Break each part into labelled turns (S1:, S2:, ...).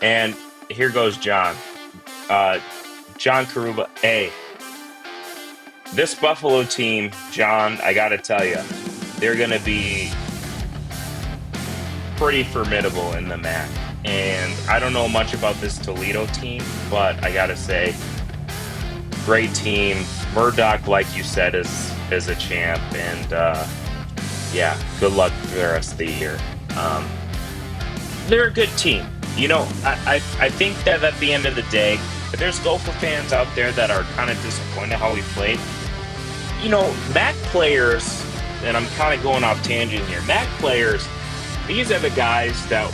S1: And here goes John. John Karuba. Hey, this Buffalo team, John, I got to tell you, they're going to be pretty formidable in the MAC. And I don't know much about this Toledo team, but I got to say, great team. Murdoch, like you said, is a champ. And, good luck for the rest of the year. They're a good team. You know, I think that at the end of the day, if there's Gopher fans out there that are kind of disappointed how we played, you know, MAC players, and I'm kind of going off tangent here, MAC players, these are the guys that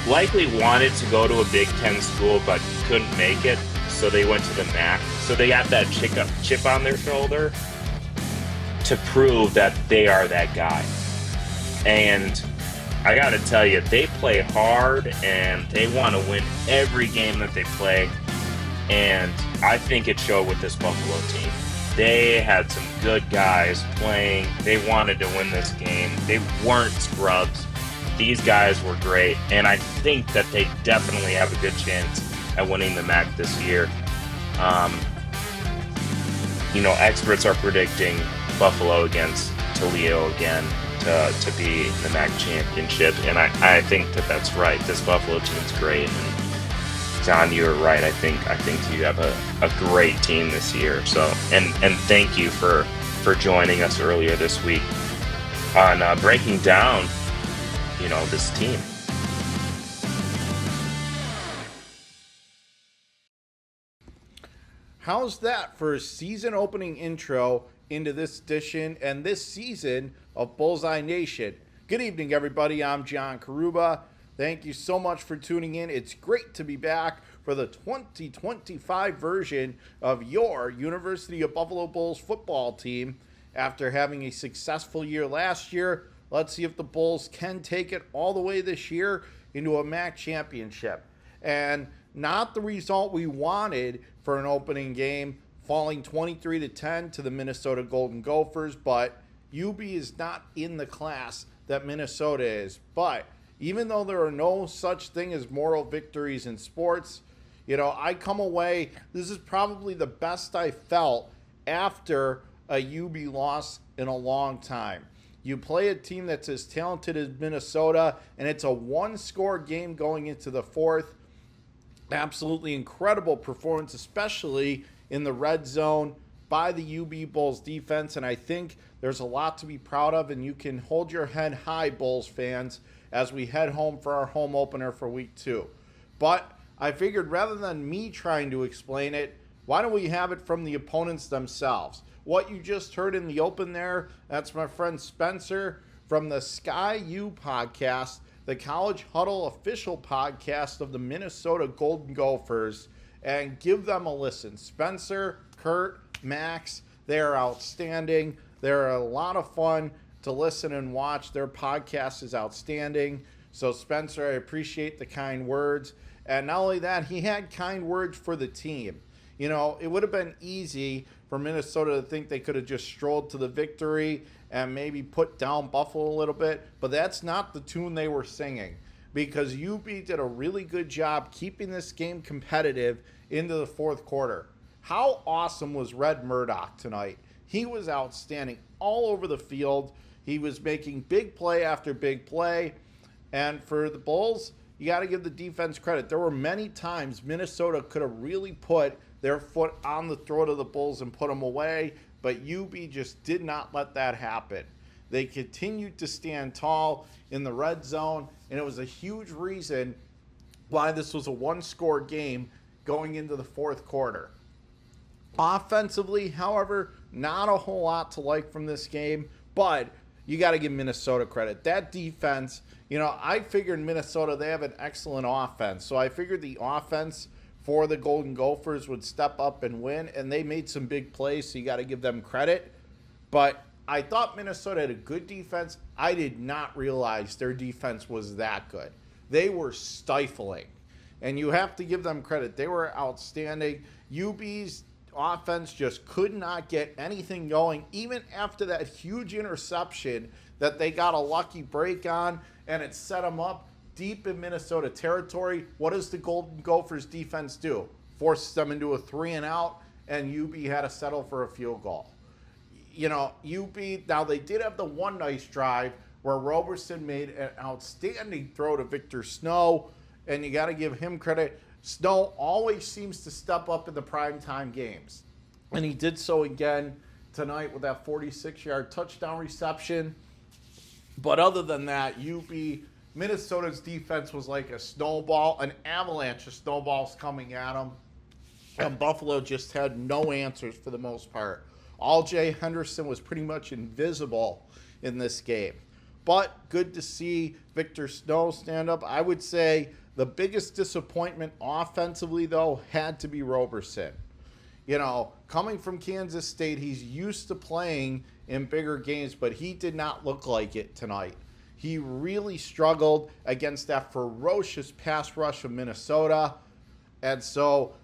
S1: likely wanted to go to a Big Ten school but couldn't make it, so they went to the MAC. So they got that chip on their shoulder to prove that they are that guy. And I got to tell you, they play hard and they want to win every game that they play. And I think it showed with this Buffalo team. They had some good guys playing. They wanted to win this game. They weren't scrubs. These guys were great. And I think that they definitely have a good chance at winning the MAC this year. Experts are predicting Buffalo against Toledo again to be in the MAC championship, and I think that that's right. This Buffalo team's great, and John, you were right. I think you have a great team this year. So, and thank you for joining us earlier this week on breaking down, this team.
S2: How's that for a season opening intro into this edition and this season of Bullseye Nation? Good evening, everybody. I'm John Karuba. Thank you so much for tuning in. It's great to be back for the 2025 version of your University of Buffalo Bulls football team. After having a successful year last year, let's see if the Bulls can take it all the way this year into a MAC championship. And not the result we wanted for an opening game, falling 23-10 to the Minnesota Golden Gophers, but UB is not in the class that Minnesota is. But even though there are no such thing as moral victories in sports, I come away, this is probably the best I felt after a UB loss in a long time. You play a team that's as talented as Minnesota, and it's a one-score game going into the fourth. Absolutely incredible performance, especially in the red zone by the UB Bulls defense, and I think there's a lot to be proud of, and you can hold your head high, Bulls fans, as we head home for our home opener for week 2. But I figured rather than me trying to explain it, why don't we have it from the opponents themselves? What you just heard in the open there, that's my friend Spencer from the Sky U podcast, the College Huddle official podcast of the Minnesota Golden Gophers, and give them a listen. Spencer, Kurt, Max, they are outstanding. They're a lot of fun to listen and watch. Their podcast is outstanding. So Spencer, I appreciate the kind words. And not only that, he had kind words for the team. It would have been easy for Minnesota to think they could have just strolled to the victory and maybe put down Buffalo a little bit, but that's not the tune they were singing, because UB did a really good job keeping this game competitive into the fourth quarter. How awesome was Red Murdoch tonight? He was outstanding all over the field. He was making big play after big play, and for the Bulls, you got to give the defense credit. There were many times Minnesota could have really put their foot on the throat of the Bulls and put them away, but UB just did not let that happen. They continued to stand tall in the red zone, and it was a huge reason why this was a one-score game going into the fourth quarter. Offensively, however, not a whole lot to like from this game, but you got to give Minnesota credit. That defense, I figured Minnesota, they have an excellent offense, so I figured the offense for the Golden Gophers would step up and win, and they made some big plays, so you got to give them credit. But I thought Minnesota had a good defense. I did not realize their defense was that good. They were stifling, and you have to give them credit. They were outstanding. UB's offense just could not get anything going, even after that huge interception that they got a lucky break on, and it set them up deep in Minnesota territory. What does the Golden Gophers defense do? Forces them into a 3-and-out, and UB had to settle for a field goal. You know, UB, now they did have the one nice drive where Roberson made an outstanding throw to Victor Snow, and you got to give him credit. Snow always seems to step up in the primetime games, and he did so again tonight with that 46-yard touchdown reception. But other than that, Minnesota's defense was like a snowball, an avalanche of snowballs coming at them, and Buffalo just had no answers for the most part. All-Jay Henderson was pretty much invisible in this game. But good to see Victor Snow stand up. I would say the biggest disappointment offensively, though, had to be Roberson. You know, coming from Kansas State, he's used to playing in bigger games, but he did not look like it tonight. He really struggled against that ferocious pass rush of Minnesota. And so,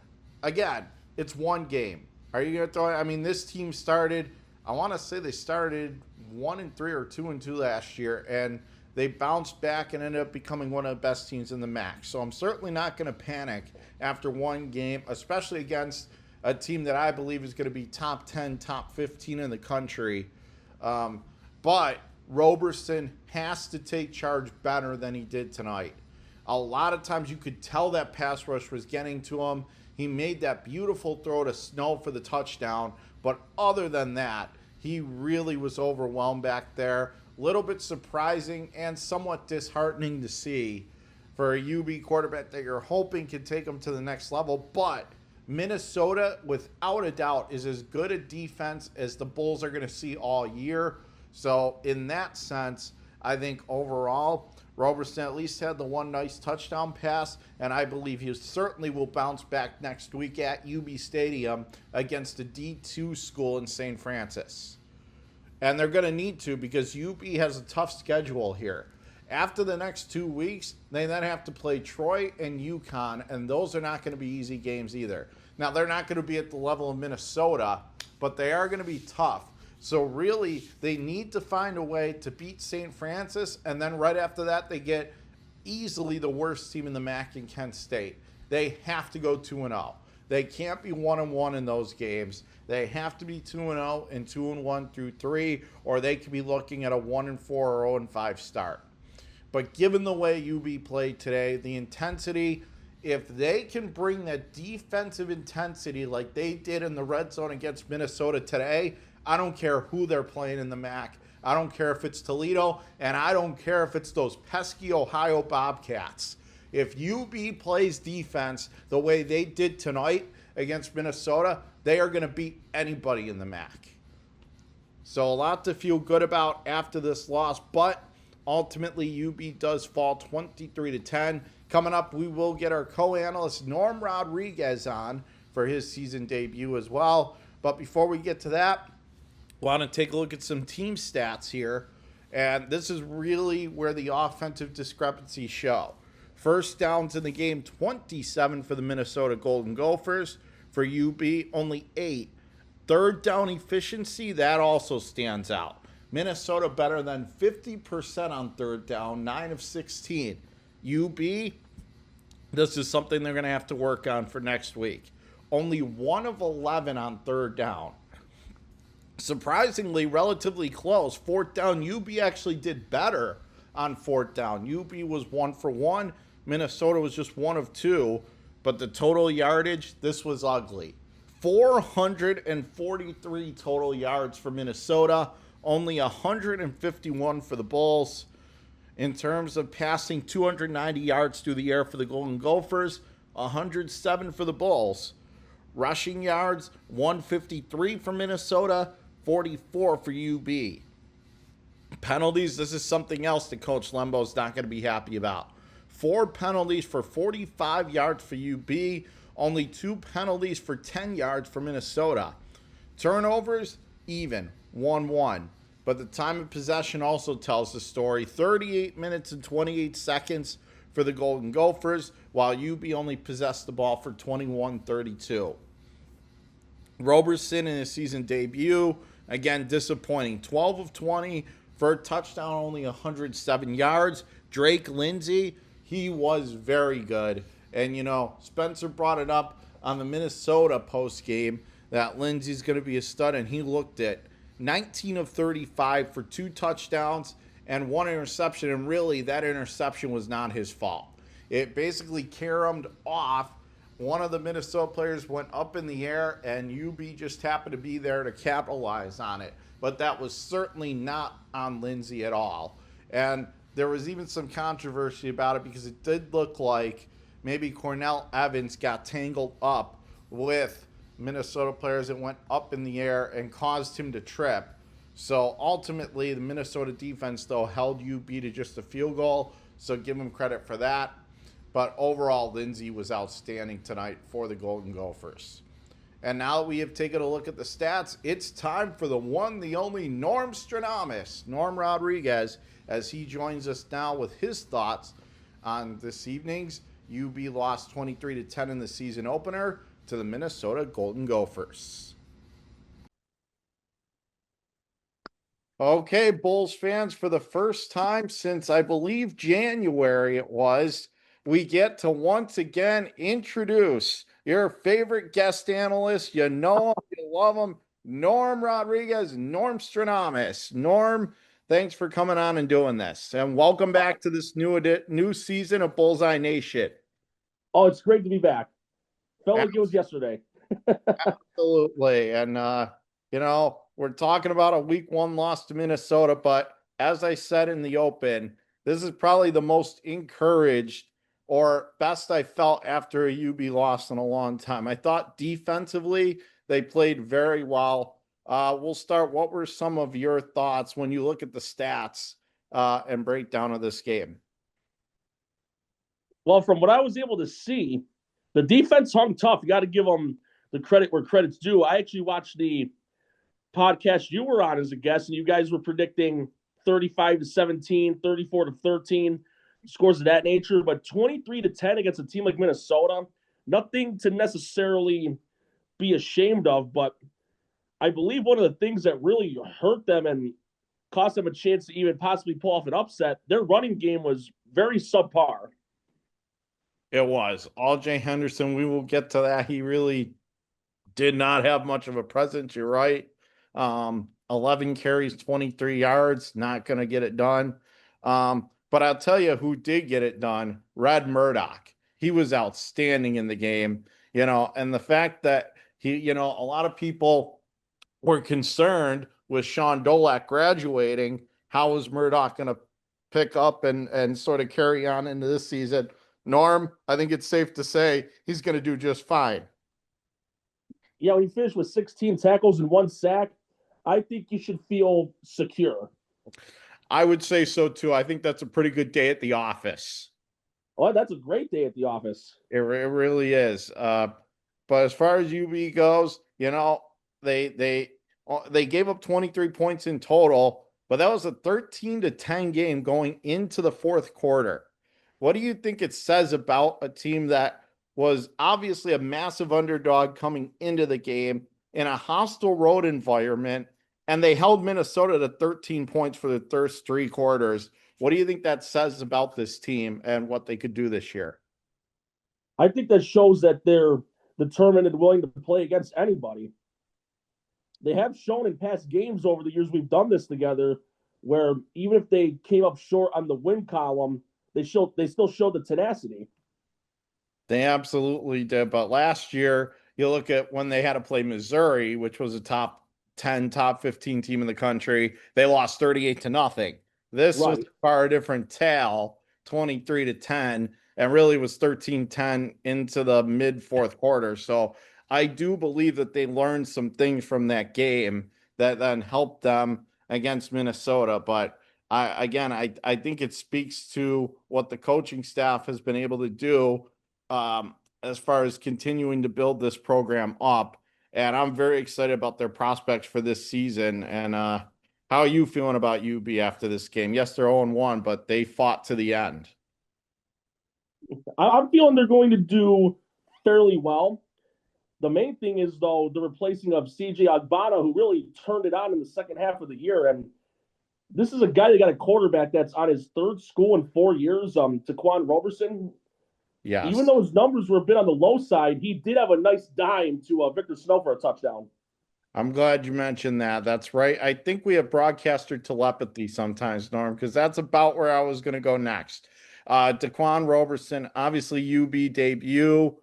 S2: again, it's one game. Are you going to throw it? I mean, this team started, I want to say they started 1-3 or 2-2 last year, and they bounced back and ended up becoming one of the best teams in the MAC. So I'm certainly not going to panic after one game, especially against a team that I believe is going to be top 10, top 15 in the country. But Roberson has to take charge better than he did tonight. A lot of times you could tell that pass rush was getting to him. He made that beautiful throw to Snow for the touchdown. But other than that, he really was overwhelmed back there. A little bit surprising and somewhat disheartening to see for a UB quarterback that you're hoping can take him to the next level. But Minnesota, without a doubt, is as good a defense as the Bulls are going to see all year. So in that sense, I think overall, Roberson at least had the one nice touchdown pass, and I believe he certainly will bounce back next week at UB Stadium against a D2 school in St. Francis. And they're going to need to, because UB has a tough schedule here. After the next 2 weeks, they then have to play Troy and UConn, and those are not going to be easy games either. Now, they're not going to be at the level of Minnesota, but they are going to be tough. So really, they need to find a way to beat St. Francis, and then right after that, they get easily the worst team in the MAC in Kent State. They have to go 2-0. They can't be 1-1 in those games. They have to be 2-0 and 2-1 through 3, or they could be looking at a 1-4 or 0-5 start. But given the way UB played today, the intensity, if they can bring that defensive intensity like they did in the red zone against Minnesota today, I don't care who they're playing in the MAC. I don't care if it's Toledo, and I don't care if it's those pesky Ohio Bobcats. If UB plays defense the way they did tonight against Minnesota, they are going to beat anybody in the MAC. So a lot to feel good about after this loss, but ultimately UB does fall 23-10. Coming up, we will get our co-analyst Norm Rodriguez on for his season debut as well. But before we get to that, want to take a look at some team stats here. And this is really where the offensive discrepancies show. First downs in the game, 27 for the Minnesota Golden Gophers. For UB, only 8. Third down efficiency, that also stands out. Minnesota better than 50% on third down, 9 of 16. UB, this is something they're going to have to work on for next week. Only 1 of 11 on third down. Surprisingly, relatively close. Fourth down, UB actually did better on fourth down. UB was 1 for 1. Minnesota was just 1 of 2. But the total yardage, this was ugly. 443 total yards for Minnesota. Only 151 for the Bulls. In terms of passing, 290 yards through the air for the Golden Gophers. 107 for the Bulls. Rushing yards, 153 for Minnesota. 44 for UB. Penalties, this is something else that Coach Lembo's not going to be happy about. 4 penalties for 45 yards for UB. Only 2 penalties for 10 yards for Minnesota. Turnovers, even, 1-1. But the time of possession also tells the story. 38 minutes and 28 seconds for the Golden Gophers, while UB only possessed the ball for 21-32. Roberson in his season debut, again, disappointing. 12 of 20 for a touchdown, only 107 yards. Drake Lindsey, he was very good. And, Spencer brought it up on the Minnesota post game that Lindsey's going to be a stud, and he looked at 19 of 35 for 2 touchdowns and 1 interception. And really, that interception was not his fault. It basically caromed off. One of the Minnesota players went up in the air, and UB just happened to be there to capitalize on it. But that was certainly not on Lindsey at all. And there was even some controversy about it because it did look like maybe Cornell Evans got tangled up with Minnesota players that went up in the air and caused him to trip. So ultimately, the Minnesota defense, though, held UB to just a field goal. So give him credit for that. But overall, Lindsey was outstanding tonight for the Golden Gophers. And now that we have taken a look at the stats, it's time for the one, the only Norm Stradamus, Norm Rodriguez, as he joins us now with his thoughts on this evening's UB lost 23-10 in the season opener to the Minnesota Golden Gophers. Okay, Bulls fans, for the first time since I believe January it was, we get to once again introduce your favorite guest analyst. You know him, you love him, Norm Rodriguez, Norm Stradamus. Norm, thanks for coming on and doing this. And welcome back to this new season of Bullseye Nation.
S3: Oh, it's great to be back. Felt like it was yesterday.
S2: Absolutely. And, we're talking about a week 1 loss to Minnesota, but as I said in the open, this is probably the most encouraged or best I felt after a UB loss in a long time. I thought defensively they played very well. We'll start. What were some of your thoughts when you look at the stats and breakdown of this game?
S3: Well, from what I was able to see, the defense hung tough. You got to give them the credit where credit's due. I actually watched the podcast you were on as a guest, and you guys were predicting 35-17, 34-13, scores of that nature. But 23-10 against a team like Minnesota, nothing to necessarily be ashamed of. But I believe one of the things that really hurt them and cost them a chance to even possibly pull off an upset, their running game was very subpar.
S2: It was. All-Jay Henderson, we will get to that. He really did not have much of a presence. You're right. 11 carries, 23 yards, not going to get it done. But I'll tell you who did get it done, Red Murdoch. He was outstanding in the game, and the fact that he, a lot of people were concerned with Sean Dolak graduating. How is Murdoch going to pick up and sort of carry on into this season? Norm, I think it's safe to say he's going to do just fine.
S3: Yeah, he finished with 16 tackles and 1 sack. I think you should feel secure.
S2: I would say so, too. I think that's a pretty good day at the office.
S3: Oh, that's a great day at the office.
S2: It really is. But as far as UB goes, they gave up 23 points in total, but that was a 13-10 game going into the fourth quarter. What do you think it says about a team that was obviously a massive underdog coming into the game in a hostile road environment, and they held Minnesota to 13 points for the first 3 quarters? What do you think that says about this team and what they could do this year?
S3: I think that shows that they're determined and willing to play against anybody. They have shown in past games over the years we've done this together where even if they came up short on the win column, they still showed the tenacity.
S2: They absolutely did. But last year, you look at when they had to play Missouri, which was a top 10, top 15 team in the country, they lost 38-0. This was a far different tale, 23-10, and really was 13-10 into the mid fourth quarter. So I do believe that they learned some things from that game that then helped them against Minnesota. But I think it speaks to what the coaching staff has been able to do as far as continuing to build this program up. And I'm very excited about their prospects for this season. And how are you feeling about UB after this game? Yes, they're 0-1, but they fought to the end.
S3: I'm feeling they're going to do fairly well. The main thing is, though, the replacing of CJ Agbana, who really turned it on in the second half of the year. And This is a guy that got a quarterback that's on his third school in 4 years, Taquan Roberson. Even
S2: Yes.
S3: though his numbers were a bit on the low side, he did have a nice dime to Victor Snow for a touchdown.
S2: I'm glad you mentioned that. That's right. I think we have broadcaster telepathy sometimes, Norm, because that's about where I was going to go next. Daquan Roberson, obviously UB debut,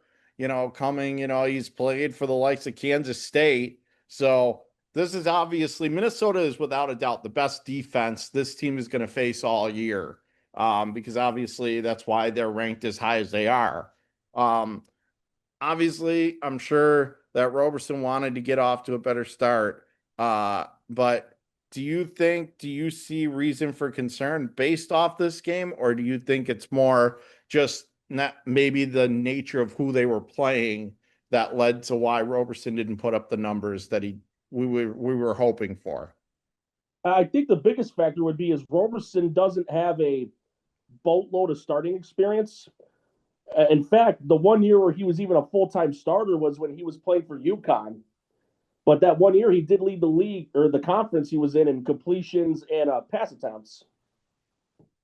S2: coming, he's played for the likes of Kansas State. So this is obviously Minnesota is without a doubt the best defense this team is going to face all year. Because obviously that's why they're ranked as high as they are. Um, Obviously, I'm sure that Roberson wanted to get off to a better start. But do you see reason for concern based off this game, or do you think it's more just not maybe the nature of who they were playing that led to why Roberson didn't put up the numbers that we were hoping for?
S3: I think the biggest factor would be is Roberson doesn't have a boatload of starting experience. In fact, the 1 year where he was even a full-time starter was when he was playing for UConn. But that 1 year, he did lead the league or the conference he was in completions and pass attempts.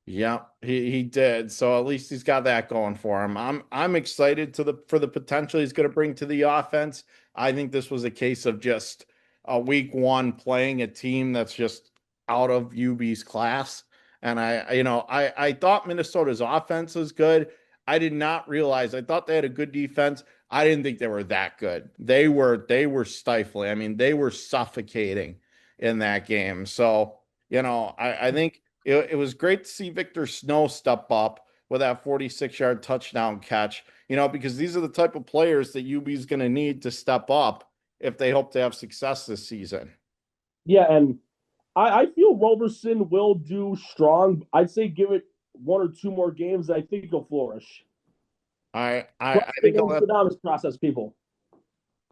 S2: Yeah, he did. So at least he's got that going for him. I'm excited for the potential he's going to bring to the offense. I think this was a case of just a week one playing a team that's just out of UB's class. And I thought Minnesota's offense was good. I did not realize. I thought they had a good defense. I didn't think they were that good. They were stifling. I mean, they were suffocating in that game. So, I think it was great to see Victor Snow step up with that 46-yard touchdown catch, because these are the type of players that UB is going to need to step up if they hope to have success this season.
S3: Yeah, and I feel Roberson will do strong. I'd say give it one or two more games. I think he'll flourish.
S2: I think
S3: The process, people.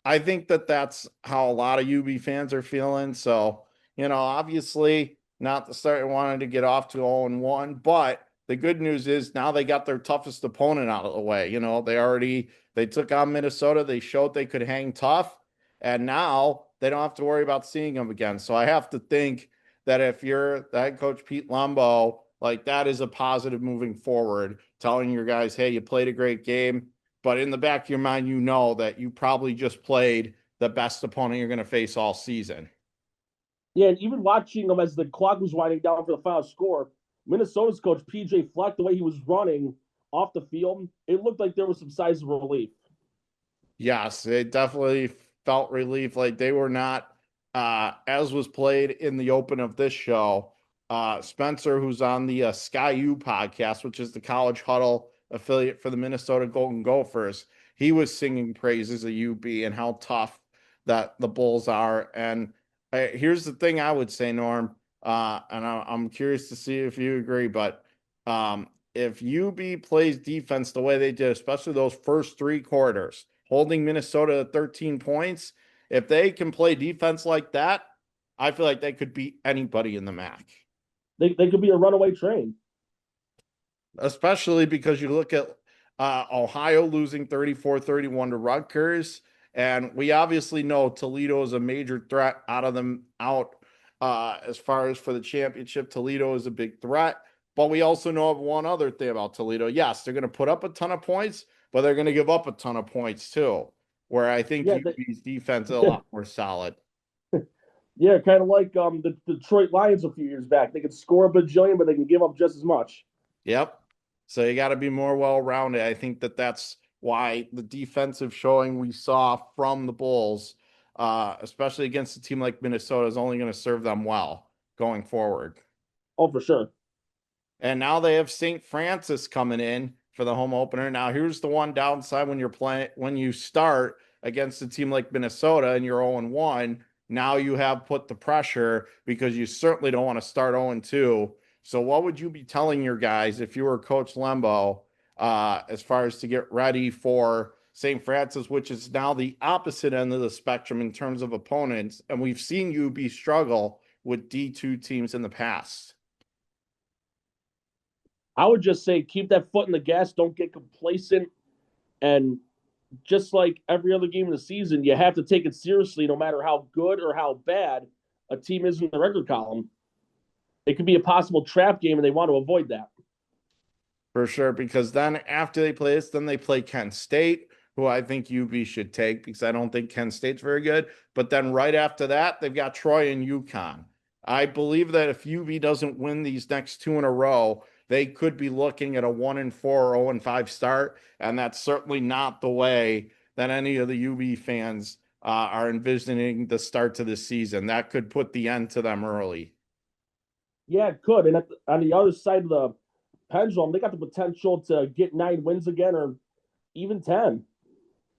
S2: I think that that's how a lot of UB fans are feeling. So, obviously not the start wanted to get off to 0-1, but the good news is now they got their toughest opponent out of the way. They took on Minnesota. They showed they could hang tough, and now they don't have to worry about seeing them again. So I have to think that if you're the head coach Pete Lumbo, like that is a positive moving forward, telling your guys, hey, you played a great game. But in the back of your mind, you know that you probably just played the best opponent you're going to face all season.
S3: Yeah, and even watching them as the clock was winding down for the final score, Minnesota's coach PJ Fleck, the way he was running off the field, it looked like there was some signs of relief.
S2: Yes, it definitely felt relief. Like they were not, as was played in the open of this show. Spencer, who's on the Sky U podcast, which is the college huddle affiliate for the Minnesota Golden Gophers, he was singing praises of UB and how tough that the Bulls are. And here's the thing I would say, Norm, and I'm curious to see if you agree, but if UB plays defense the way they did, especially those first three quarters, holding Minnesota to 13 points, if they can play defense like that, I feel like they could beat anybody in the MAC.
S3: They could be a runaway train.
S2: Especially because you look at Ohio losing 34-31 to Rutgers, and we obviously know Toledo is a major threat as far as for the championship. Toledo is a big threat, but we also know of one other thing about Toledo. Yes, they're going to put up a ton of points, but they're going to give up a ton of points too, where I think UB's defense is a lot more solid.
S3: Yeah, kind of like the Detroit Lions a few years back. They could score a bajillion, but they can give up just as much.
S2: Yep. So you got to be more well-rounded. I think that's why the defensive showing we saw from the Bulls, especially against a team like Minnesota, is only going to serve them well going forward.
S3: Oh, for sure.
S2: And now they have St. Francis coming in for the home opener. Now, here's the one downside when you start against a team like Minnesota and you're 0-1. Now you have put the pressure because you certainly don't want to start 0-2. So what would you be telling your guys if you were Coach Lembo as far as to get ready for St. Francis, which is now the opposite end of the spectrum in terms of opponents? And we've seen UB struggle with D2 teams in the past.
S3: I would just say keep that foot in the gas. Don't get complacent. And just like every other game of the season, you have to take it seriously no matter how good or how bad a team is in the record column. it could be a possible trap game, and they want to avoid that.
S2: For sure, because then after they play this, then they play Kent State, who I think UB should take because I don't think Kent State's very good. But then right after that, they've got Troy and UConn. I believe that if UB doesn't win these next two in a row, they could be looking at a 1-4 or 0-5 start. And that's certainly not the way that any of the UB fans are envisioning the start to the season. That could put the end to them early.
S3: Yeah, it could. And on the other side of the pendulum, they got the potential to get 9 wins again or even 10.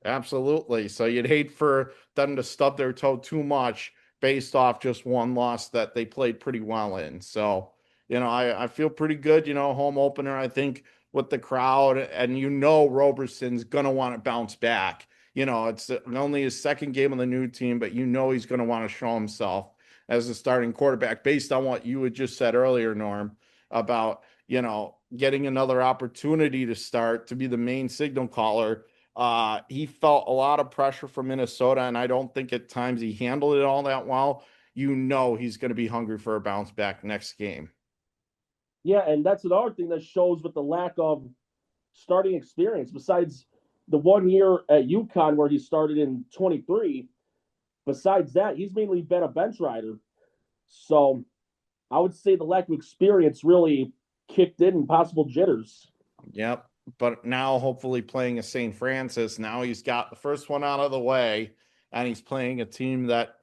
S2: Absolutely. So you'd hate for them to stub their toe too much based off just one loss that they played pretty well in. So, I feel pretty good, home opener, I think, with the crowd. And Roberson's going to want to bounce back. It's only his second game on the new team, but he's going to want to show himself as a starting quarterback based on what you had just said earlier, Norm, about, getting another opportunity to start to be the main signal caller. He felt a lot of pressure from Minnesota, and I don't think at times he handled it all that well. He's going to be hungry for a bounce back next game.
S3: Yeah, and that's another thing that shows with the lack of starting experience. Besides the 1 year at UConn where he started in 23, besides that, he's mainly been a bench rider. So I would say the lack of experience really kicked in possible jitters.
S2: Yep. But now hopefully playing a St. Francis, now he's got the first one out of the way, and he's playing a team that,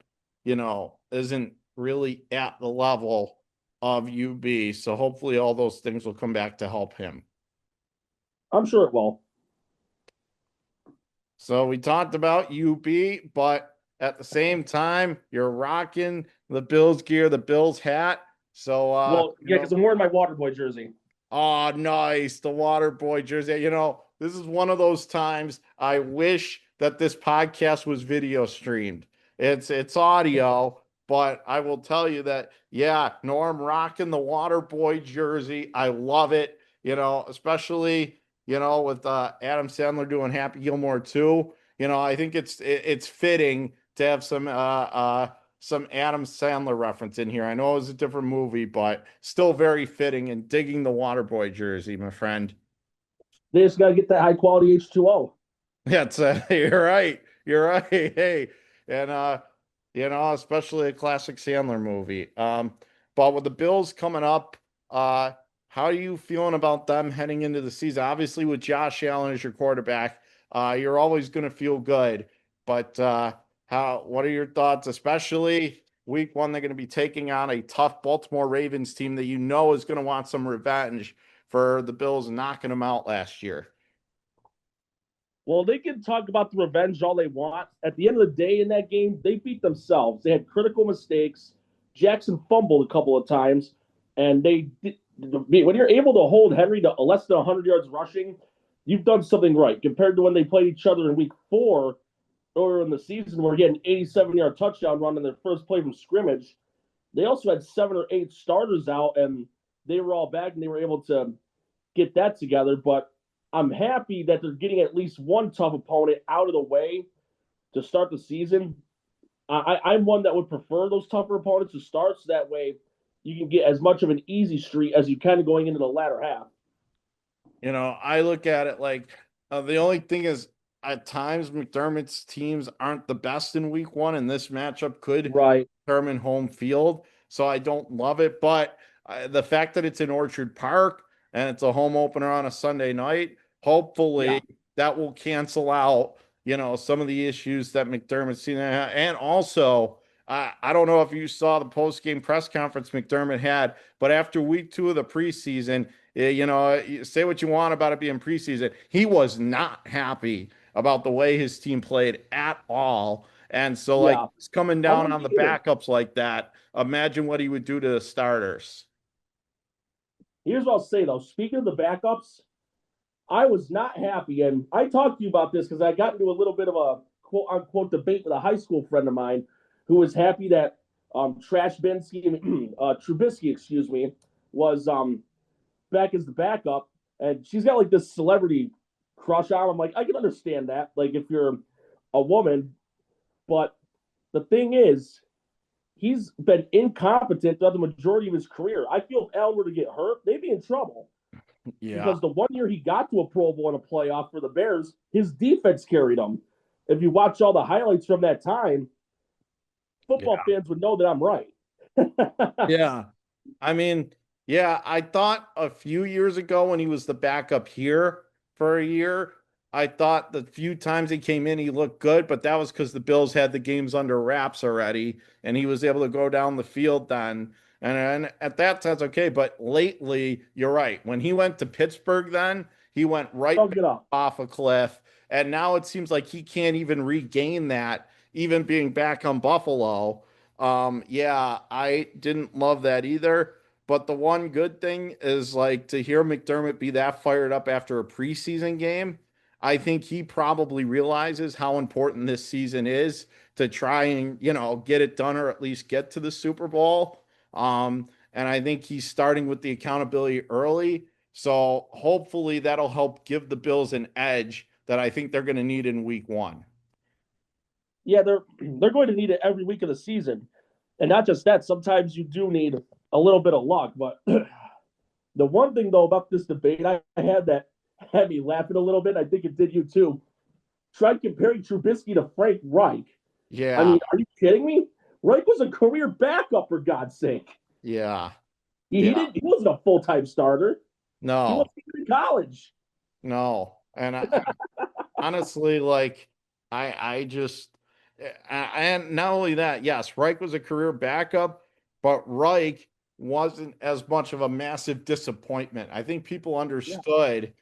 S2: isn't really at the level of UB. So hopefully all those things will come back to help him.
S3: I'm sure it will.
S2: So we talked about UB, but at the same time, you're rocking the Bills gear, the Bills hat. So,
S3: because I'm wearing my Waterboy jersey.
S2: Oh, nice. The Waterboy jersey. This is one of those times I wish that this podcast was video streamed. It's audio, but I will tell you that, yeah, Norm rocking the Waterboy jersey. I love it, especially, with Adam Sandler doing Happy Gilmore too. I think it's fitting to have some Adam Sandler reference in here. I know it was a different movie, but still very fitting and digging the Waterboy jersey, my friend.
S3: They just got to get that high quality H2O.
S2: That's you're right. You're right. Hey, and especially a classic Sandler movie. But with the Bills coming up, how are you feeling about them heading into the season? Obviously, with Josh Allen as your quarterback, you're always going to feel good. But what are your thoughts, especially week 1? They're going to be taking on a tough Baltimore Ravens team that is going to want some revenge for the Bills knocking them out last year.
S3: Well, they can talk about the revenge all they want. At the end of the day in that game, they beat themselves. They had critical mistakes. Jackson fumbled a couple of times, and when you're able to hold Henry to less than 100 yards rushing, you've done something right compared to when they played each other in week 4 earlier in the season where he had an 87-yard touchdown run in their first play from scrimmage. They also had 7 or 8 starters out, and they were all back, and they were able to get that together. But I'm happy that they're getting at least one tough opponent out of the way to start the season. I'm one that would prefer those tougher opponents to start, so that way you can get as much of an easy streak as you can going into the latter half.
S2: I look at it like the only thing is at times McDermott's teams aren't the best in week 1, and this matchup could determine home field. So I don't love it, but the fact that it's in Orchard Park and it's a home opener on a Sunday night, hopefully that will cancel out, some of the issues that McDermott's seen. And also, I don't know if you saw the post-game press conference McDermott had, but after week 2 of the preseason, say what you want about it being preseason, he was not happy about the way his team played at all. And so, it's coming down on the backups like that. Imagine what he would do to the starters.
S3: Here's what I'll say, though. Speaking of the backups, I was not happy. And I talked to you about this because I got into a little bit of a quote-unquote debate with a high school friend of mine who was happy that Trubisky, was back as the backup. And she's got like this celebrity crush on him. I'm like, I can understand that, like if you're a woman. But the thing is, he's been incompetent throughout the majority of his career. I feel if Allen were to get hurt, they'd be in trouble.
S2: Yeah.
S3: Because the 1 year he got to a Pro Bowl and a playoff for the Bears, his defense carried him. If you watch all the highlights from that time, football fans would know that I'm right.
S2: Yeah. I mean, yeah, I thought a few years ago when he was the backup here for a year, I thought the few times he came in, he looked good, but that was because the Bills had the games under wraps already, and he was able to go down the field then. And at that time, it's okay. But lately, you're right. When he went to Pittsburgh, then he went right off a cliff. And now it seems like he can't even regain that, even being back on Buffalo. Yeah, I didn't love that either. But the one good thing is like to hear McDermott be that fired up after a preseason game. I think he probably realizes how important this season is to try and, get it done or at least get to the Super Bowl. And I think he's starting with the accountability early. So hopefully that'll help give the Bills an edge that I think they're going to need in week 1.
S3: Yeah, they're going to need it every week of the season. And not just that, sometimes you do need a little bit of luck. But the one thing, though, about this debate I had that had me laughing a little bit, I think it did you too, tried comparing Trubisky to Frank Reich.
S2: Yeah.
S3: I mean, are you kidding me? Reich was a career backup, for God's sake.
S2: Yeah.
S3: He wasn't a full-time starter.
S2: No.
S3: He wasn't even in college.
S2: No. And honestly, like, I just, and not only that, yes, Reich was a career backup, but Reich wasn't as much of a massive disappointment. I think people understood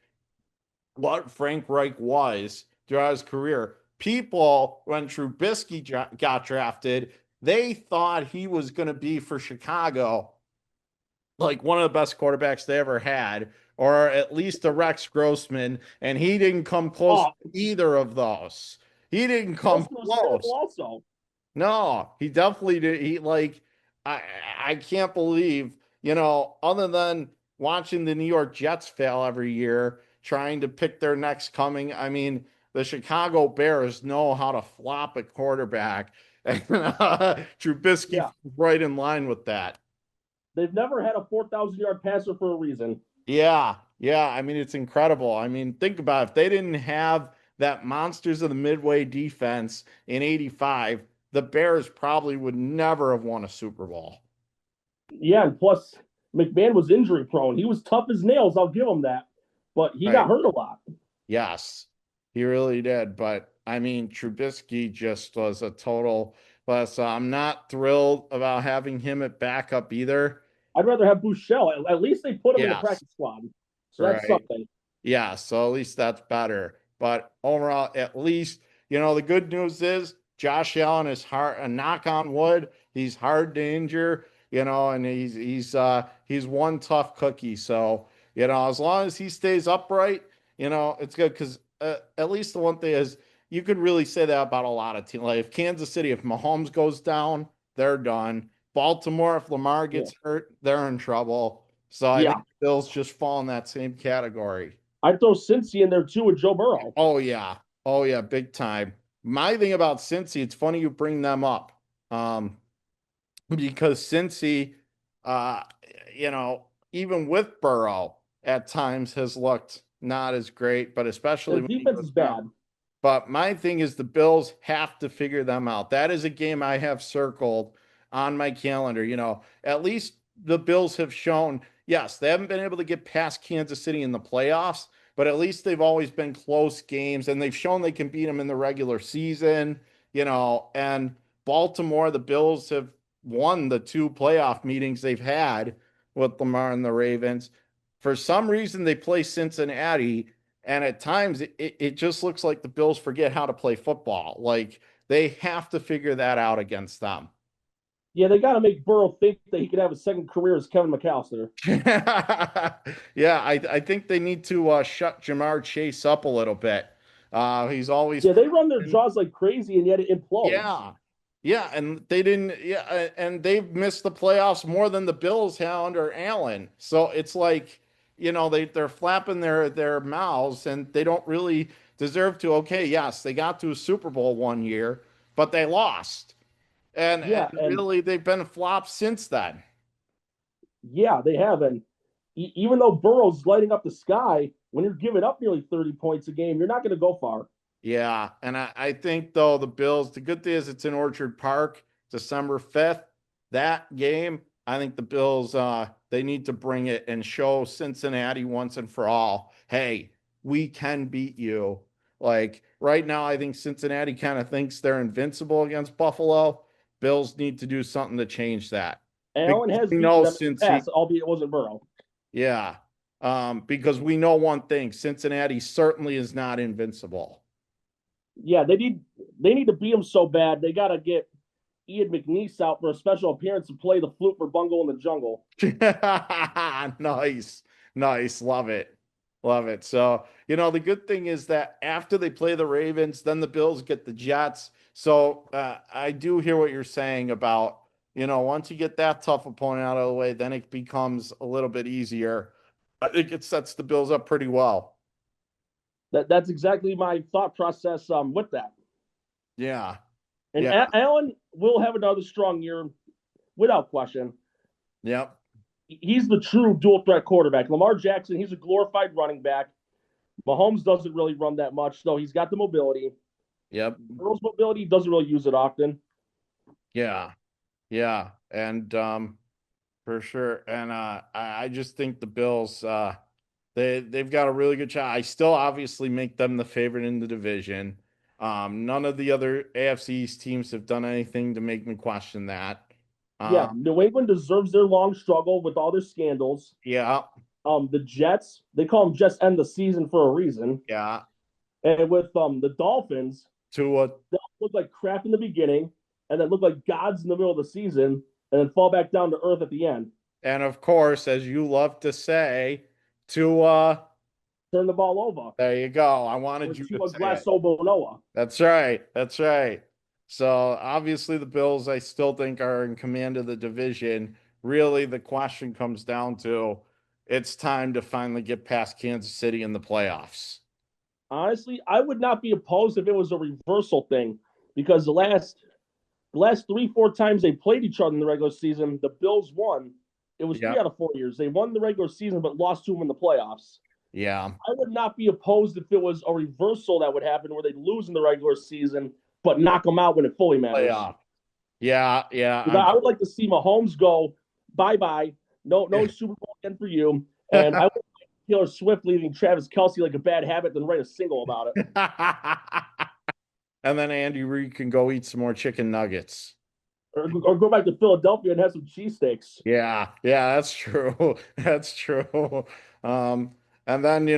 S2: what Frank Reich was throughout his career. People, when Trubisky got drafted, they thought he was going to be for Chicago like one of the best quarterbacks they ever had, or at least a Rex Grossman, and he didn't come close to either of those. He didn't come close.
S3: Also.
S2: No, he definitely did. I can't believe, other than watching the New York Jets fail every year, trying to pick their next coming. I mean, the Chicago Bears know how to flop a quarterback, and Trubisky right in line with that.
S3: They've never had a 4,000-yard passer for a reason.
S2: Yeah. I mean, it's incredible. I mean, think about it. If they didn't have that monsters of the Midway defense in '85, the Bears probably would never have won a Super Bowl.
S3: Yeah, and plus McMahon was injury prone. He was tough as nails, I'll give him that. But he got hurt a lot.
S2: Yes, he really did. But, I mean, Trubisky just was a total plus. I'm not thrilled about having him at backup either.
S3: I'd rather have Bouchel. At least they put him in the practice squad. So that's something.
S2: Yeah, so at least that's better. But overall, at least, the good news is Josh Allen is hard, a knock on wood. He's hard to injure, and he's one tough cookie. So, as long as he stays upright, it's good because at least the one thing is you could really say that about a lot of teams. Like if Kansas City, if Mahomes goes down, they're done. Baltimore, if Lamar gets hurt, they're in trouble. So I think the Bills just fall in that same category.
S3: I'd throw Cincy in there too with Joe Burrow.
S2: Oh yeah, big time. My thing about Cincy, it's funny you bring them up, because Cincy, even with Burrow at times has looked not as great, but especially
S3: the defense is bad.
S2: But my thing is the Bills have to figure them out. That is a game I have circled on my calendar. At least the Bills have shown, yes, they haven't been able to get past Kansas City in the playoffs, but at least they've always been close games, and they've shown they can beat them in the regular season, and Baltimore, the Bills have won the 2 playoff meetings they've had with Lamar and the Ravens. For some reason, they play Cincinnati, and at times it just looks like the Bills forget how to play football. Like they have to figure that out against them.
S3: Yeah, they got to make Burrow think that he could have a second career as Kevin McAllister.
S2: Yeah, I think they need to shut Jamar Chase up a little bit. He's always
S3: they run their jaws like crazy, and yet it implodes.
S2: Yeah, and they didn't. Yeah, and they've missed the playoffs more than the Bills have under Allen. So it's like, they're flapping their mouths, and they don't really deserve to. Okay, yes, they got to a Super Bowl one year, but they lost. And,
S3: Yeah,
S2: and
S3: and
S2: really, they've been flops since then.
S3: yeah, they have. And even though Burrow's lighting up the sky, when you're giving up nearly 30 points a game, you're not going to go far.
S2: Yeah, and I think though the Bills, the good thing is it's in Orchard Park, December 5th. That game, I think the Bills they need to bring it and show Cincinnati once and for all, hey, we can beat you. Like right now, I think Cincinnati kind of thinks they're invincible against Buffalo. Bills need to do something to change that.
S3: Allen
S2: Because
S3: has
S2: we
S3: beaten
S2: know
S3: them in the
S2: Cincy,
S3: past, albeit it wasn't Burrow.
S2: yeah. Because we know one thing, Cincinnati certainly is not invincible.
S3: Yeah, they need to beat him so bad. They got to get Ian McNeese out for a special appearance to play the flute for Bungle in the Jungle.
S2: Nice. Nice. Love it. Love it. So, the good thing is that after they play the Ravens, then the Bills get the Jets. So, I do hear what you're saying about, once you get that tough opponent out of the way, then it becomes a little bit easier. I think it sets the Bills up pretty well.
S3: That's exactly my thought process with that.
S2: Yeah.
S3: And
S2: Yeah.
S3: Allen will have another strong year without question.
S2: Yep.
S3: He's the true dual threat quarterback. Lamar Jackson, he's a glorified running back. Mahomes doesn't really run that much, though he's got the mobility.
S2: Yep.
S3: Burrow's mobility doesn't really use it often.
S2: Yeah. Yeah. And for sure. And I just think the Bills they've got a really good shot. I still obviously make them the favorite in the division. None of the other AFC East teams have done anything to make me question that.
S3: Yeah, New England deserves their long struggle with all their scandals.
S2: Yeah.
S3: The Jets, they call them just end the season for a reason.
S2: Yeah.
S3: And with the Dolphins,
S2: Tua.
S3: they look like crap in the beginning, and then look like gods in the middle of the season, and then fall back down to earth at the end.
S2: And of course, as you love to say, Tua.
S3: Turn the ball over.
S2: There you go. I wanted
S3: Or
S2: you to
S3: Tua
S2: say it.
S3: Glass-Obonoa.
S2: That's right. That's right. So obviously the Bills, I still think, are in command of the division. Really, the question comes down to it's time to finally get past Kansas City in the playoffs.
S3: Honestly, I would not be opposed if it was a reversal thing, because the last 3-4 times they played each other in the regular season, the Bills won. It was 3 out of 4 years. They won the regular season, but lost to them in the playoffs.
S2: Yeah.
S3: I would not be opposed if it was a reversal that would happen where they lose in the regular season, but knock them out when it fully matters.
S2: Playoff. Yeah. Yeah.
S3: I would like to see Mahomes go bye-bye. No Super Bowl again for you. And I would like Taylor Swift leaving Travis Kelce like a bad habit than write a single about it.
S2: And then Andy Reid can go eat some more chicken nuggets.
S3: Or go back to Philadelphia and have some cheesesteaks.
S2: Yeah, that's true. That's true. And then,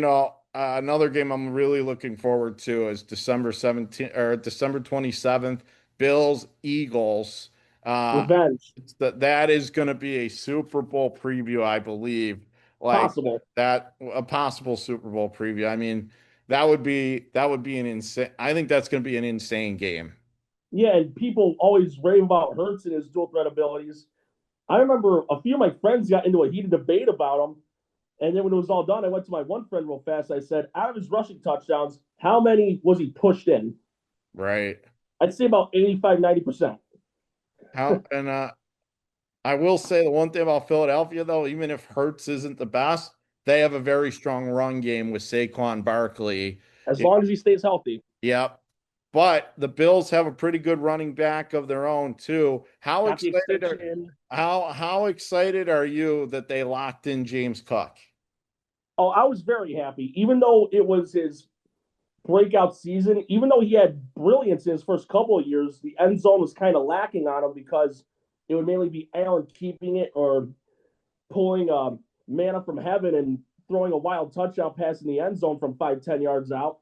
S2: another game I'm really looking forward to is December 17th or December 27th, Bills Eagles.
S3: Revenge.
S2: That is going to be a Super Bowl preview, I believe.
S3: Possible.
S2: That a possible Super Bowl preview. I mean, that would be an insane. I think that's going to be an insane game.
S3: Yeah, and people always rave about Hurts and his dual threat abilities. I remember a few of my friends got into a heated debate about him. And then when it was all done, I went to my one friend real fast. I said, out of his rushing touchdowns, how many was he pushed in?
S2: Right.
S3: I'd say about 85, 90%.
S2: I will say the one thing about Philadelphia, though, even if Hurts isn't the best, they have a very strong run game with Saquon Barkley.
S3: As long as he stays healthy.
S2: Yep. But the Bills have a pretty good running back of their own, too. How excited are you that they locked in James Cook?
S3: Oh, I was very happy. Even though it was his breakout season, even though he had brilliance in his first couple of years, the end zone was kind of lacking on him because it would mainly be Allen keeping it or pulling manna from heaven and throwing a wild touchdown pass in the end zone from 5-10 yards out.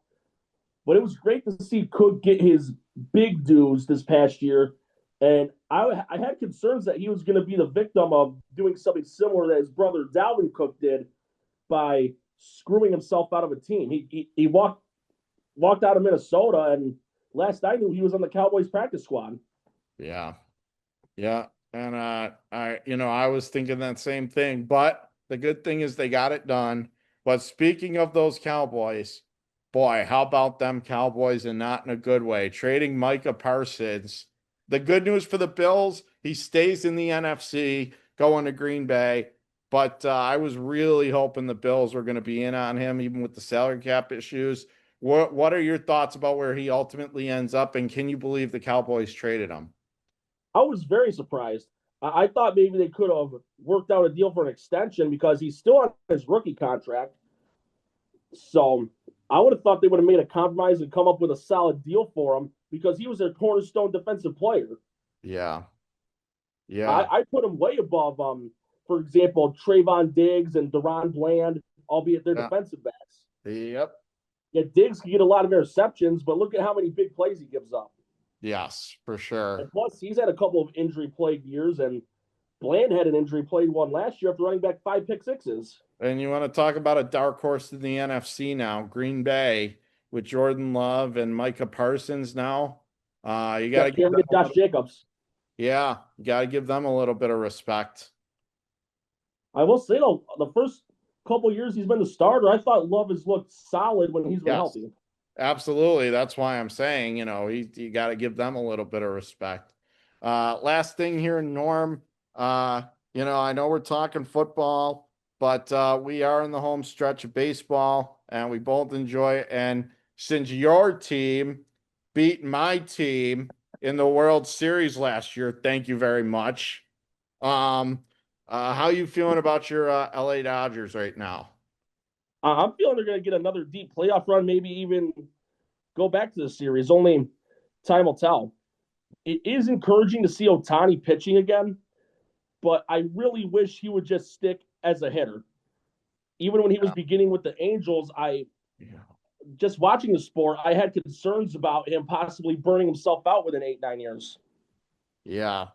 S3: But it was great to see Cook get his big dues this past year. And I had concerns that he was going to be the victim of doing something similar that his brother Dalvin Cook did by screwing himself out of a team. He walked out of Minnesota, and last I knew he was on the Cowboys practice squad.
S2: Yeah. And I was thinking that same thing, but the good thing is they got it done. But speaking of those Cowboys, boy, how about them Cowboys, and not in a good way, trading Micah Parsons the good news for the Bills, he stays in the NFC, going to Green Bay. But I was really hoping the Bills were going to be in on him, even with the salary cap issues. What are your thoughts about where he ultimately ends up, and can you believe the Cowboys traded him?
S3: I was very surprised. I thought maybe they could have worked out a deal for an extension because he's still on his rookie contract. So I would have thought they would have made a compromise and come up with a solid deal for him because he was a cornerstone defensive player.
S2: Yeah. Yeah.
S3: I put him way above, for example, Trayvon Diggs and Deron Bland, albeit they're defensive backs.
S2: Yep.
S3: Yeah, Diggs can get a lot of interceptions, but look at how many big plays he gives up.
S2: Yes, for sure.
S3: And plus, he's had a couple of injury-plagued years, and Bland had an injury-plagued one last year after running back 5 pick-sixes.
S2: And you want to talk about a dark horse in the NFC now, Green Bay, with Jordan Love and Micah Parsons now. You got to give them
S3: Josh Jacobs.
S2: Yeah, you got to give them a little bit of respect.
S3: I will say, though, the first couple years he's been the starter, I thought Love has looked solid when he's been healthy.
S2: Absolutely. That's why I'm saying, you got to give them a little bit of respect. Last thing here, Norm, I know we're talking football, but we are in the home stretch of baseball, and we both enjoy it. And since your team beat my team in the World Series last year, thank you very much. How you feeling about your LA Dodgers right now?
S3: I'm feeling they're going to get another deep playoff run, maybe even go back to the series. Only time will tell. It is encouraging to see Ohtani pitching again, but I really wish he would just stick as a hitter. Even when he was beginning with the Angels, just watching the sport, I had concerns about him possibly burning himself out within 8-9 years.
S2: Yeah.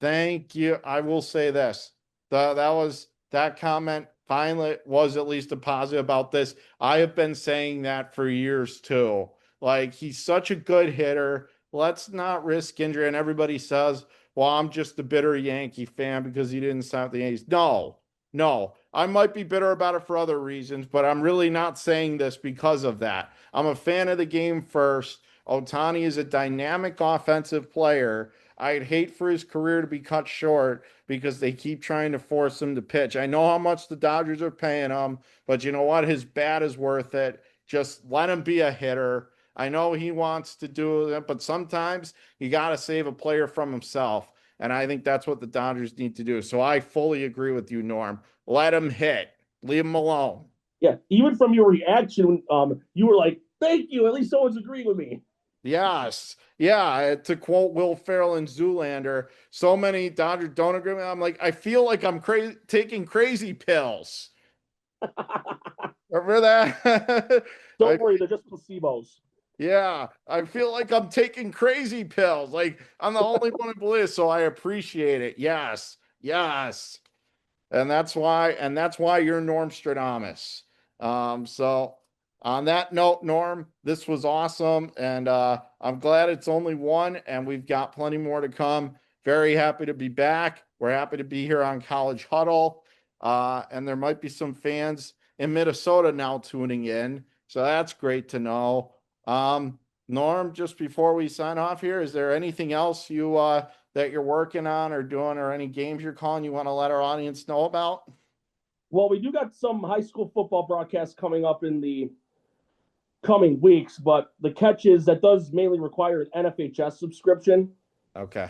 S2: Thank you. I will say this. That comment finally was at least a positive about this. I have been saying that for years too. Like, he's such a good hitter. Let's not risk injury. And everybody says, well, I'm just a bitter Yankee fan because he didn't sign with the Yankees. No. I might be bitter about it for other reasons, but I'm really not saying this because of that. I'm a fan of the game first. Ohtani is a dynamic offensive player. I'd hate for his career to be cut short because they keep trying to force him to pitch. I know how much the Dodgers are paying him, but you know what? His bat is worth it. Just let him be a hitter. I know he wants to do it, but sometimes you got to save a player from himself. And I think that's what the Dodgers need to do. So I fully agree with you, Norm. Let him hit. Leave him alone.
S3: Yeah, even from your reaction, you were like, thank you. At least someone's agreeing with me.
S2: Yes. Yeah. To quote Will Ferrell and Zoolander, so many Dodgers don't agree with me. I'm like, I feel like I'm taking crazy pills. Remember that?
S3: Don't worry, they're just placebos.
S2: Yeah, I feel like I'm taking crazy pills. Like, I'm the only one who believes, so I appreciate it. Yes. And that's why you're Norm Stradamus. So on that note, Norm, this was awesome. And I'm glad it's only one, and we've got plenty more to come. Very happy to be back. We're happy to be here on College Huddle. And there might be some fans in Minnesota now tuning in. So that's great to know. Norm, just before we sign off here, is there anything else you that you're working on or doing, or any games you're calling you want to let our audience know about?
S3: Well, we do got some high school football broadcasts coming up in the coming weeks, but the catch is that does mainly require an NFHS subscription.
S2: Okay.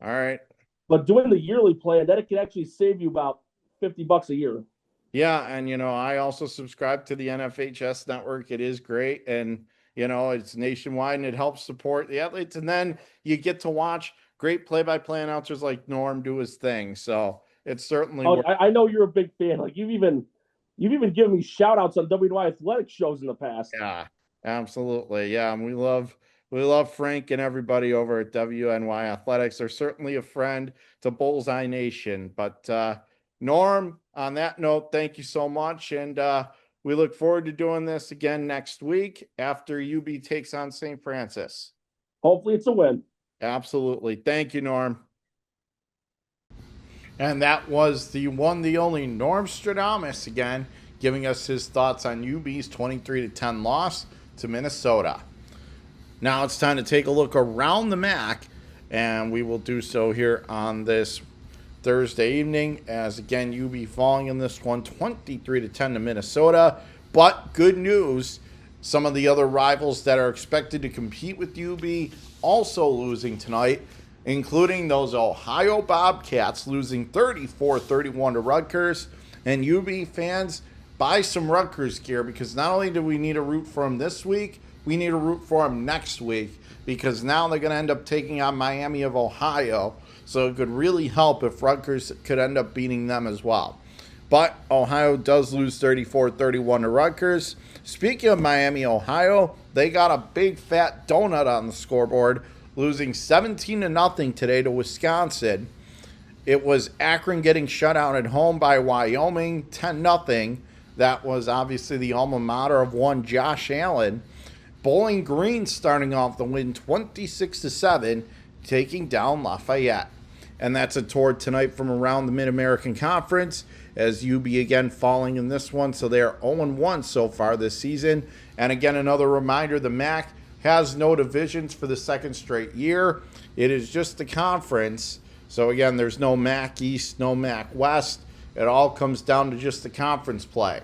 S2: All right.
S3: But doing the yearly plan, that it can actually save you about $50 a year.
S2: Yeah, and I also subscribe to the NFHS network. It is great, and it's nationwide, and it helps support the athletes. And then you get to watch great play-by-play announcers like Norm do his thing. So it's certainly.
S3: I know you're a big fan. Like, you've even given me shout-outs on WNY Athletics shows in the past.
S2: Yeah, absolutely. Yeah, and we love Frank and everybody over at WNY Athletics. They're certainly a friend to Bullseye Nation. But Norm, on that note, thank you so much. And we look forward to doing this again next week after UB takes on St. Francis.
S3: Hopefully it's a win.
S2: Absolutely. Thank you, Norm. And that was the one, the only Norm Stradamus again, giving us his thoughts on UB's 23-10 loss to Minnesota. Now it's time to take a look around the MAC, and we will do so here on this Thursday evening, as again UB falling in this one 23-10 to Minnesota. But good news, some of the other rivals that are expected to compete with UB also losing tonight, including those Ohio Bobcats losing 34-31 to Rutgers. And UB fans, buy some Rutgers gear, because not only do we need to root for them this week, we need to root for them next week, because now they're going to end up taking on Miami of Ohio. So it could really help if Rutgers could end up beating them as well. But Ohio does lose 34-31 to Rutgers. Speaking of Miami, Ohio, they got a big fat donut on the scoreboard, losing 17-0 today to Wisconsin. It was Akron getting shut out at home by Wyoming, 10-0. That was obviously the alma mater of one Josh Allen. Bowling Green starting off the win 26-7, taking down Lafayette. And that's a tour tonight from around the Mid-American Conference, as UB again falling in this one. So they're 0-1 so far this season. And again, another reminder, the MAC has no divisions for the second straight year. It is just the conference. So again, there's no MAC East, no MAC West. It all comes down to just the conference play.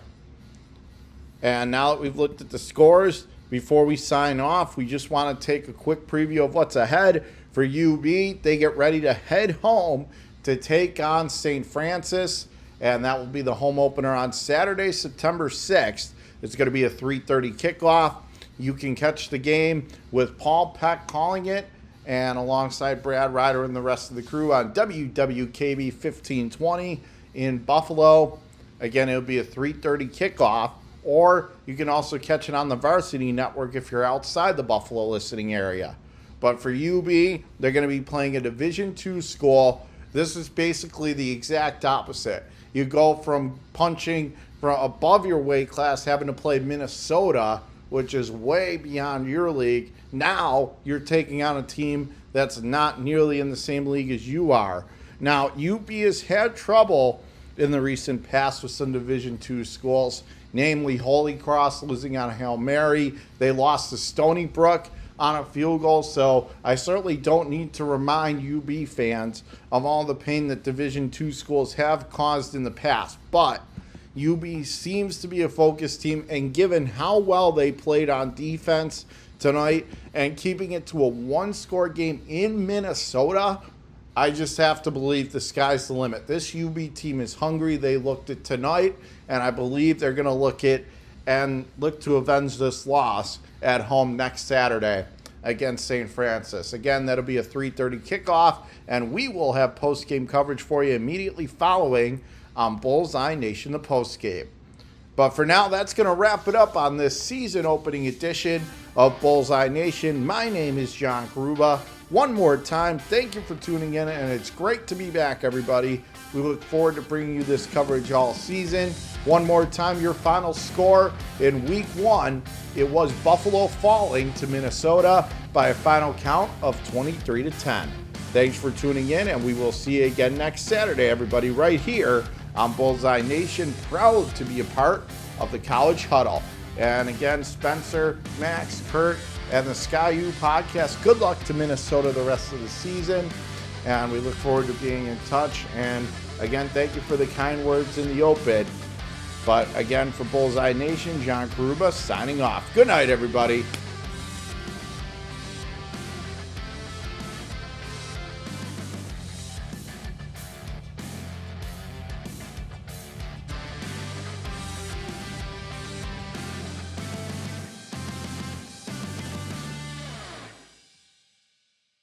S2: And now that we've looked at the scores, before we sign off, we just want to take a quick preview of what's ahead for UB. They get ready to head home to take on St. Francis, and that will be the home opener on Saturday, September 6th. It's going to be a 3:30 kickoff. You can catch the game with Paul Peck calling it, and alongside Brad Ryder and the rest of the crew on WWKB 1520 in Buffalo. Again, it'll be a 3:30 kickoff, or you can also catch it on the Varsity Network if you're outside the Buffalo listening area. But for UB, they're going to be playing a Division II school. This is basically the exact opposite. You go from punching from above your weight class, having to play Minnesota, which is way beyond your league. Now you're taking on a team that's not nearly in the same league as you are. Now, UB has had trouble in the recent past with some Division II schools, namely Holy Cross losing on a Hail Mary. They lost to Stony Brook on a field goal, so I certainly don't need to remind UB fans of all the pain that Division II schools have caused in the past. But UB seems to be a focused team, and given how well they played on defense tonight and keeping it to a one-score game in Minnesota, I just have to believe the sky's the limit. This UB team is hungry. They looked at tonight, and I believe they're going to look to avenge this loss at home next Saturday against St. Francis. Again, that'll be a 3:30 kickoff, and we will have post-game coverage for you immediately following on Bullseye Nation, the post-game. But for now, that's going to wrap it up on this season-opening edition of Bullseye Nation. My name is John Karuba. One more time, thank you for tuning in, and it's great to be back, everybody. We look forward to bringing you this coverage all season. One more time, your final score in Week 1, it was Buffalo falling to Minnesota by a final count of 23-10. Thanks for tuning in, and we will see you again next Saturday, everybody, right here on Bullseye Nation, proud to be a part of the College Huddle. And again, Spencer, Max, Kurt, and the Sky U podcast, good luck to Minnesota the rest of the season. And we look forward to being in touch. And again, thank you for the kind words in the open. But again, for Bullseye Nation, John Karuba signing off. Good night, everybody.